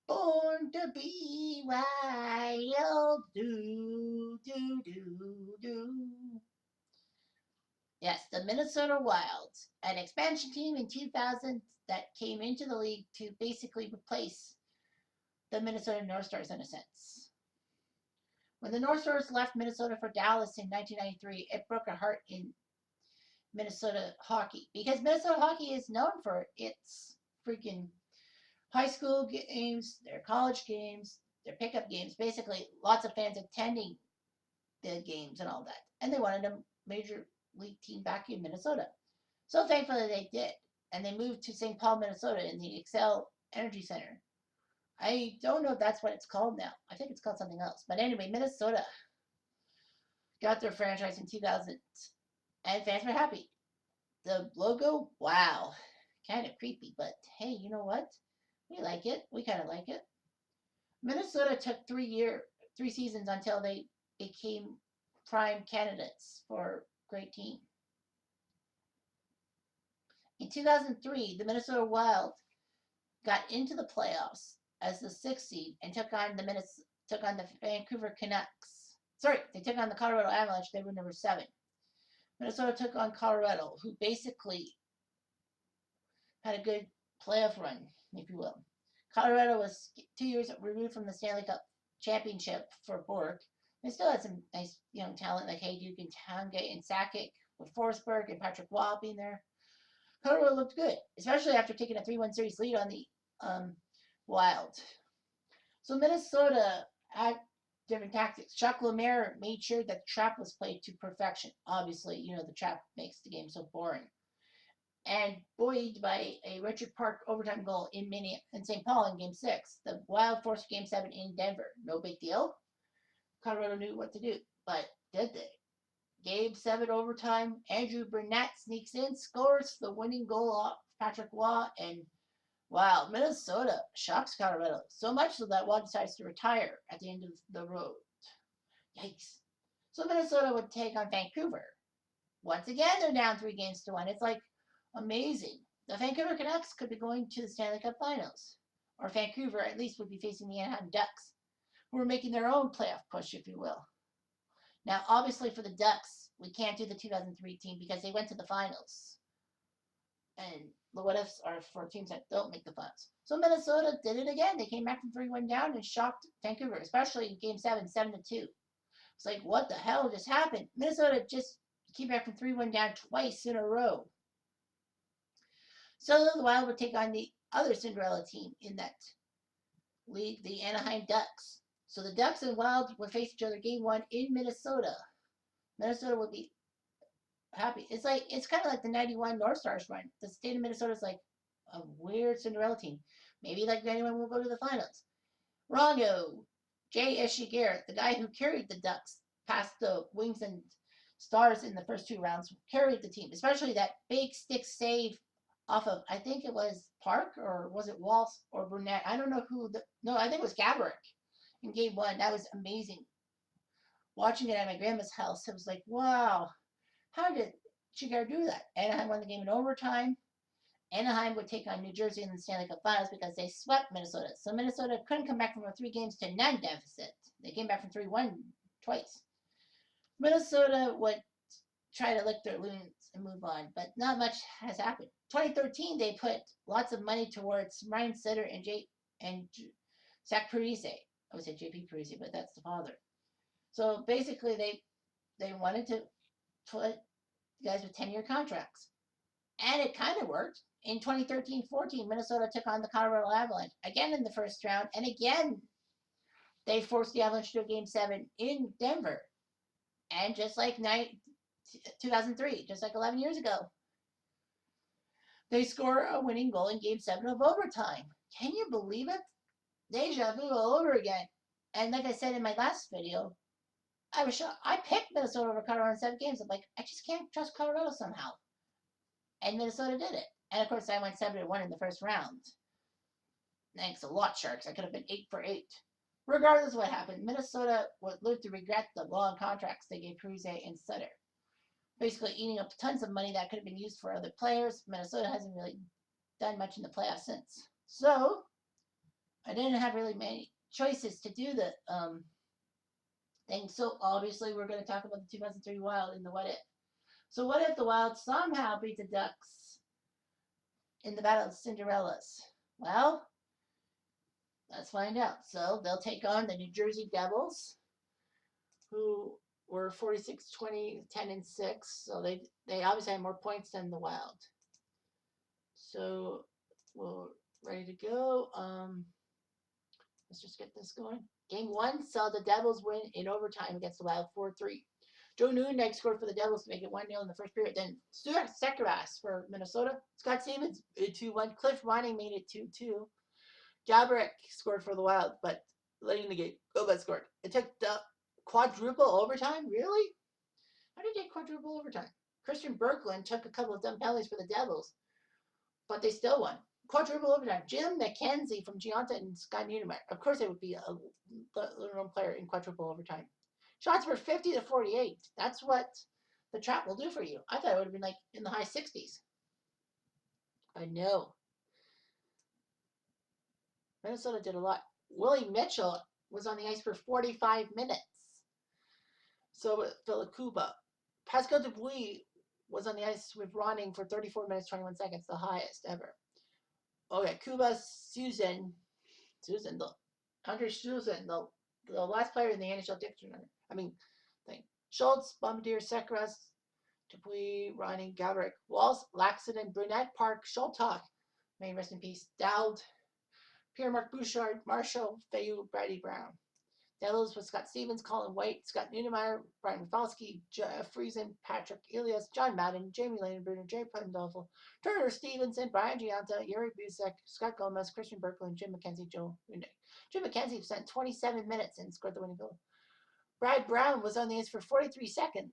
Born to be wild. Do, do, do, do. Yes, the Minnesota Wild, an expansion team in 2000 that came into the league to basically replace the Minnesota North Stars in a sense. When the North Stars left Minnesota for Dallas in 1993, it broke a heart in Minnesota hockey because Minnesota hockey is known for its freaking high school games, their college games, their pickup games. Basically, lots of fans attending the games and all that. And they wanted a major league team back in Minnesota. So thankfully they did. And they moved to St. Paul, Minnesota in the Excel Energy Center. I don't know if that's what it's called now. I think it's called something else. But anyway, Minnesota got their franchise in 2000 and fans were happy. The logo, wow, kind of creepy, but hey, you know what? We like it. We kind of like it. Minnesota took 3 seasons until they became prime candidates for great team. In 2003, the Minnesota Wild got into the playoffs as the 6th seed and took on the Vancouver Canucks. Sorry, they took on the Colorado Avalanche. They were number 7. Minnesota took on Colorado, who basically had a good playoff run, if you will. Colorado was 2 years removed from the Stanley Cup championship for Bork. They still had some nice young talent like Hayduk and Tangay and Sakic with Forsberg and Patrick Waugh being there. Colorado looked good, especially after taking a 3-1 series lead on the Wild. So Minnesota had different tactics. Chuck Lemaire made sure that the trap was played to perfection. Obviously, the trap makes the game so boring. And buoyed by a Richard Park overtime goal in St. Paul in Game 6, the Wild forced Game 7 in Denver. No big deal. Colorado knew what to do, but did they? Game 7 overtime, Andrew Burnett sneaks in, scores the winning goal off Patrick Waugh, and wow, Minnesota shocks Colorado. So much so that Waugh decides to retire at the end of the road. Yikes. So Minnesota would take on Vancouver. Once again, they're down 3-1. It's like amazing. The Vancouver Canucks could be going to the Stanley Cup Finals. Or Vancouver at least would be facing the Anaheim Ducks, who are making their own playoff push, if you will. Now, obviously for the Ducks, we can't do the 2003 team because they went to the finals. And the what-ifs are for teams that don't make the finals. So Minnesota did it again. They came back from 3-1 down and shocked Vancouver, especially in Game 7, 7-2. It's like, what the hell just happened? Minnesota just came back from 3-1 down twice in a row. So the Wild would take on the other Cinderella team in that league, the Anaheim Ducks. So the Ducks and Wild would face each other Game 1 in Minnesota. Minnesota would be happy. It's kind of like the 91 North Stars run. The state of Minnesota is like a weird Cinderella team. Maybe like 91 will go to the finals. Wrongo. J.S. Garrett, the guy who carried the Ducks past the Wings and Stars in the first 2 rounds, carried the team, especially that big stick save off of, I think it was Park, or was it Walsh or Burnett? I don't know who. I think it was Gaborik in Game 1. That was amazing. Watching it at my grandma's house, it was like, wow, how did Shigar do that? Anaheim won the game in overtime. Anaheim would take on New Jersey in the Stanley Cup Finals because they swept Minnesota. So Minnesota couldn't come back from a 3-0 deficit. They came back from 3-1 twice. Minnesota would try to lick their wounds and move on, but not much has happened. 2013, they put lots of money towards Ryan Sutter and Zach Parise. I would say JP Parise, but that's the father. So basically, they wanted to put guys with 10-year contracts. And it kind of worked. In 2013-14, Minnesota took on the Colorado Avalanche again in the first round, and again they forced the Avalanche to a Game 7 in Denver. And just like 2003, just like 11 years ago, they score a winning goal in Game 7 of overtime. Can you believe it? Deja vu all over again. And like I said in my last video, I was shocked. I picked Minnesota over Colorado in 7 games. I'm like, I just can't trust Colorado somehow. And Minnesota did it. And of course, I went 7-1 in the first round. Thanks a lot, Sharks. I could have been 8 for 8. Regardless of what happened, Minnesota would live to regret the long contracts they gave Parise and Sutter. Basically eating up tons of money that could have been used for other players. Minnesota hasn't really done much in the playoffs since. So, I didn't have really many choices to do the thing. So obviously we're going to talk about the 2003 Wild in the What If. So what if the Wild somehow beat the Ducks in the Battle of Cinderellas? Well, let's find out. So they'll take on the New Jersey Devils, who were 46, 20, 10, and 6. So they obviously had more points than the Wild. So we're ready to go. Let's just get this going. Game 1 saw the Devils win in overtime against the Wild 4-3. Joe Nunegg scored for the Devils to make it 1-0 in the first period. Then Stuart Sekaras for Minnesota. Scott Stevens 2-1. Cliff Ronning made it 2-2. Gabrick scored for the Wild, but late in the game, Gomez scored. It took the quadruple overtime? Really? How did you get quadruple overtime? Christian Berkland took a couple of dumb penalties for the Devils, but they still won. Quadruple overtime. Jim McKenzie from Gianta and Scott Niedermeyer. Of course, it would be a little player in quadruple overtime. Shots were 50-48. That's what the trap will do for you. I thought it would have been like in the high 60s. I know. Minnesota did a lot. Willie Mitchell was on the ice for 45 minutes. So Philakuba. Pascal Dupuis was on the ice with Ronning for 34 minutes, 21 seconds, the highest ever. Okay, Kuba Susan, Andre Susan, the last player in the NHL dictionary. Schultz, Bombardier, Sekras, Dupuis, Ronning, Gabrick, Walsh, Laxton, Brunette, Park, Schultock, may rest in peace, Dowd, Pierre-Marc Bouchard, Marshall, Fayou, Brady Brown. Devils with Scott Stevens, Colin White, Scott Niedermeyer, Brian Rafalski, Jeff Friesen, Patrick Elias, John Madden, Jamie Lanenbrunner, Jay Pudendolfo, Turner Stevenson, Brian Gianta, Yuri Busek, Scott Gomez, Christian Berkland, Jim McKenzie, Joe Nunegg. Jim McKenzie spent 27 minutes and scored the winning goal. Brad Brown was on the ice for 43 seconds.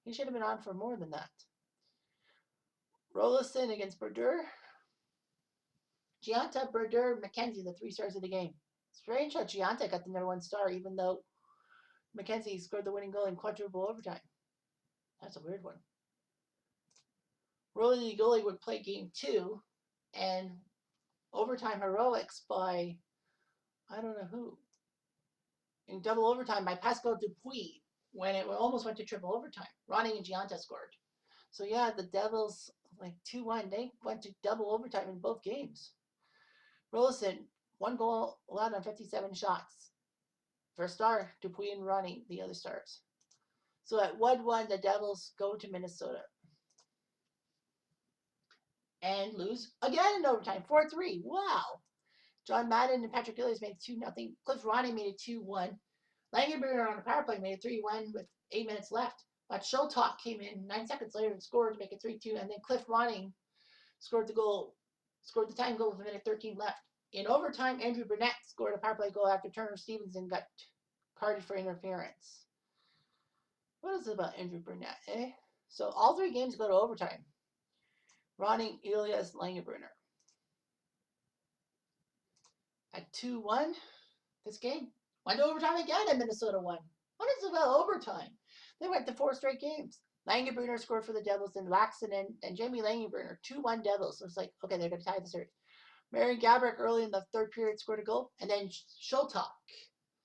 He should have been on for more than that. Rolison against Brodeur. Gianta, Brodeur, McKenzie, the 3 stars of the game. Strange how Gianta got the #1 star, even though McKenzie scored the winning goal in quadruple overtime. That's a weird one. Rolly Goalie would play game 2, and overtime heroics by, I don't know who, in double overtime by Pascal Dupuis, when it almost went to triple overtime. Ronning and Gianta scored. So yeah, the Devils, like 2-1, they went to double overtime in both games. Rolison, 1 goal allowed on 57 shots. First star, Dupuis and Ronning, the other stars. So at 1-1, the Devils go to Minnesota and lose again in overtime, 4-3. Wow. John Madden and Patrick Elias made 2-0. Cliff Ronning made it 2-1. Langenbrunner on a power play made it 3-1 with 8 minutes left. But Schultock came in 9 seconds later and scored to make it 3-2. And then Cliff Ronning scored the tying goal with a minute 13 left. In overtime, Andrew Burnett scored a power play goal after Turner Stevenson got carded for interference. What is it about Andrew Burnett, eh? So all 3 games go to overtime. Ronning, Elias, Langenbrunner. At 2-1, this game went to overtime again and Minnesota won. What is it about overtime? They went to 4 straight games. Langenbrunner scored for the Devils, and Laxton and Jamie Langenbrunner, 2-1 Devils. So it's like, okay, they're going to tie the series. Marian Gabrick early in the 3rd period scored a goal, and then Schultock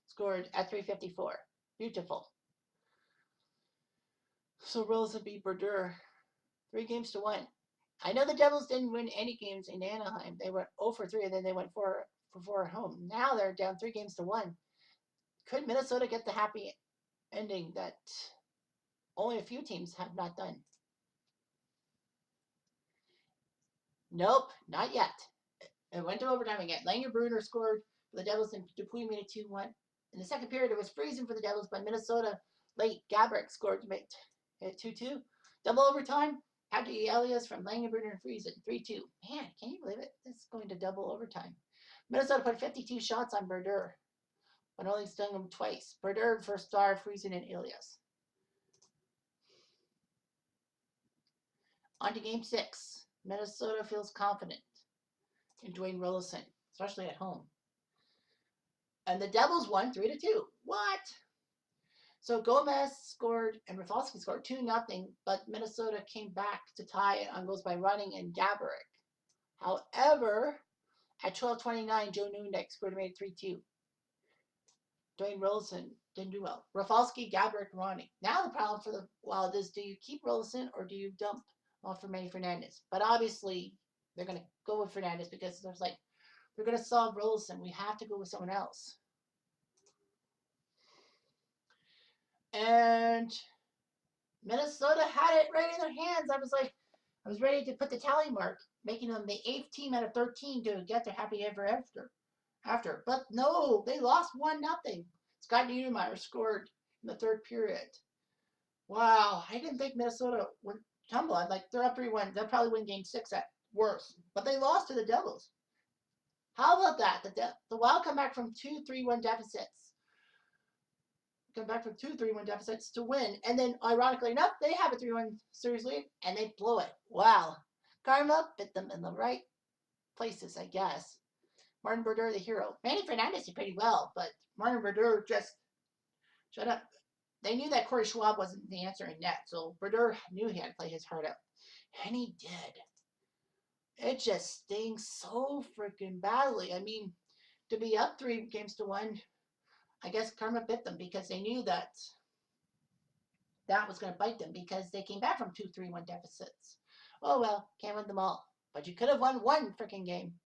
scored at 3:54. Beautiful. So Rosa beat Brodeur 3-1. I know the Devils didn't win any games in Anaheim. They went 0-3, and then they went 4-4 at home. Now they're down 3-1. Could Minnesota get the happy ending that only a few teams have not done? Nope, not yet. It went to overtime again. Langenbrunner scored for the Devils, and Dupuis made it 2-1. In the second period, it was freezing for the Devils, but Minnesota late Gabrick scored to make it 2-2. Double overtime. Patrick Elias from Langenbrunner and Friesen, 3-2. Man, can you believe it? It's going to double overtime. Minnesota put 52 shots on Brodeur, but only stung him twice. Brodeur for star, Friesen, and Elias. On to game 6. Minnesota feels confident in Dwayne Rolison, especially at home. And the Devils won 3-2. What? So Gomez scored and Rafalski scored 2-0, but Minnesota came back to tie it on goals by Ronning and Gabrick. However, At 12:29, Joe Nunez scored and made it 3-2. Dwayne Rollison didn't do well. Rafalski, Gabrick, Ronnie. Now the problem for the Wild is, do you keep Rollison or do you dump off for Manny Fernandez? But obviously, they're going to go with Fernandez because there's like, we're going to solve Rollison. We have to go with someone else. And Minnesota had it right in their hands. I was ready to put the tally mark, making them the 8th team out of 13 to get their happy ever after. But no, they lost 1-0. Scott Niedermayer scored in the 3rd period. Wow, I didn't think Minnesota would tumble. I'd like, they're up 3-1. They'll probably win game 6 at worst. But they lost to the Devils. How about that? The Wild come back from 2-3-1 deficits. Come back from 2-3-1 deficits to win. And then, ironically enough, they have a 3-1 series lead, and they blow it. Wow. Karma bit them in the right places, I guess. Martin Brodeur, the hero. Manny Fernandez did pretty well, but Martin Brodeur just shut up. They knew that Corey Schwab wasn't the answer in net, so Brodeur knew he had to play his heart out. And he did. It just stings so freaking badly. I mean, to be up 3-1, I guess karma bit them because they knew that was going to bite them because they came back from 2-3-1 deficits. Oh well, can't win them all. But you could have won one freaking game.